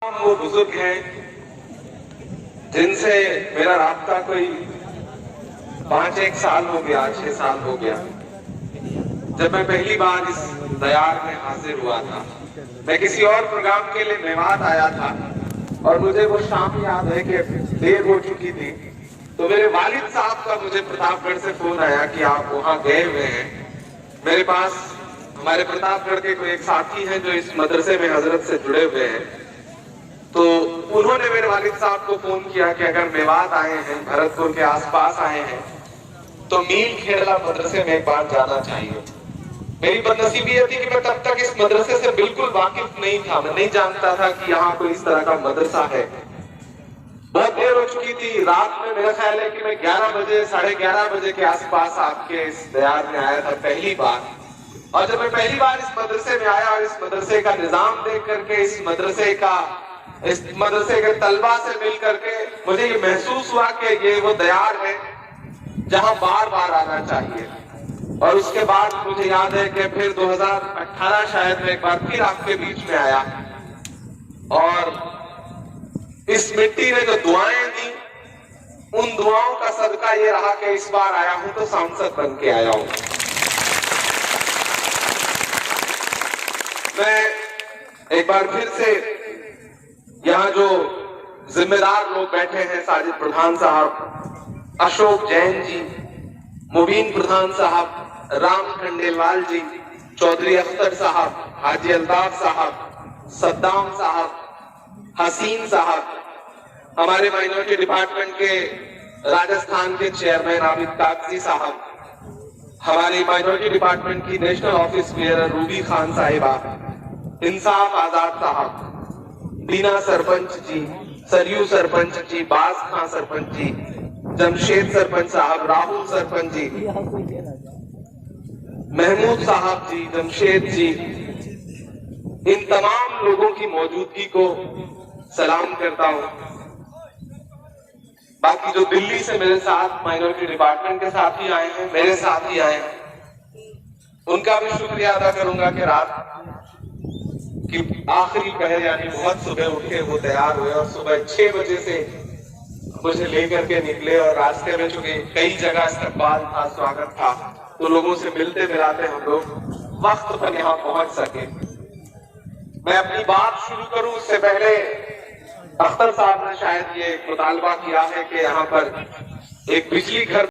वो बुजुर्ग हैं जिनसे मेरा राब्ता कोई 5-1 साल हो गया, 6 साल हो गया। जब मैं पहली बार इस दयार में हाजिर हुआ था, मैं किसी और प्रोग्राम के लिए मेवात आया था और मुझे वो शाम याद है कि देर हो चुकी थी। तो मेरे वालिद साहब का मुझे प्रतापगढ़ से फोन आया कि आप वहां गए हुए हैं। मेरे पास हमारे प्रतापगढ़ के कोई एक साथी हैं जो इस मदरसे में हजरत से जुड़े हुए हैं। तो उन्होंने मेरे वालिद साहब को फोन किया कि अगर मेवात आए हैं, भरतपुर के आसपास आए हैं, तो मील खेड़ला मदरसे में एक बार जाना चाहिए। मेरी बदनसीबी ये थी कि मैं तब तक इस मदरसे से बिल्कुल वाकिफ नहीं था। मैं नहीं जानता था कि यहाँ कोई इस तरह का मदरसा है। बहुत देर हो चुकी थी। रात में मेरा ख्याल है कि मैं 11 बजे, 11:30 बजे के आसपास आपके इस दयार में आया था पहली बार। और जब मैं पहली बार इस मदरसे में आया और इस मदरसे का निजाम देख करके, इस मदरसे के तलबा से मिल करके मुझे ये महसूस हुआ कि ये वो दयार है जहां बार बार आना चाहिए। और उसके बाद मुझे याद है कि फिर 2018 शायद में एक बार फिर आपके बीच में आया और इस मिट्टी ने जो दुआएं दी, उन दुआओं का सदका ये रहा कि इस बार आया हूं तो सांसद बन के आया हूं। मैं एक बार फिर से यहाँ जो जिम्मेदार लोग बैठे हैं, साजिद प्रधान साहब, अशोक जैन जी, मुबीन प्रधान साहब, राम खंडेलवाल जी, चौधरी अख्तर साहब, हाजी अल्ताफ साहब, सद्दाम साहब, हसीन साहब, हमारे माइनॉरिटी डिपार्टमेंट के राजस्थान के चेयरमैन आबिद कागजी साहब, हमारी माइनॉरिटी डिपार्टमेंट की national office bearer Ruby Khan साहिबा, इंसाफ आजाद साहब, बीना सरपंच जी, सरयू सरपंच जी, बाज खां सरपंच जी, जमशेद सरपंच साहब, राहुल सरपंच जी, महमूद साहब जी, जमशेद जी, इन तमाम लोगों की मौजूदगी को सलाम करता हूं। बाकी जो दिल्ली से मेरे साथ माइनॉरिटी डिपार्टमेंट के साथ ही आए हैं, मेरे साथ ही आए हैं, उनका भी शुक्रिया अदा करूंगा कि रात की आखिरी पहर यानी बहुत सुबह उठ के वो तैयार हुए और सुबह 6 बजे से मुझे लेकर के निकले। और रास्ते में चूंकि कई जगह इस्तकबाल था, स्वागत था, तो लोगों से मिलते मिलाते हम लोग वक्त पर यहाँ पहुंच सके। मैं अपनी बात शुरू करूं उससे पहले अख्तर साहब ने शायद ये मुतालबा किया है कि यहाँ पर एक बिजली घर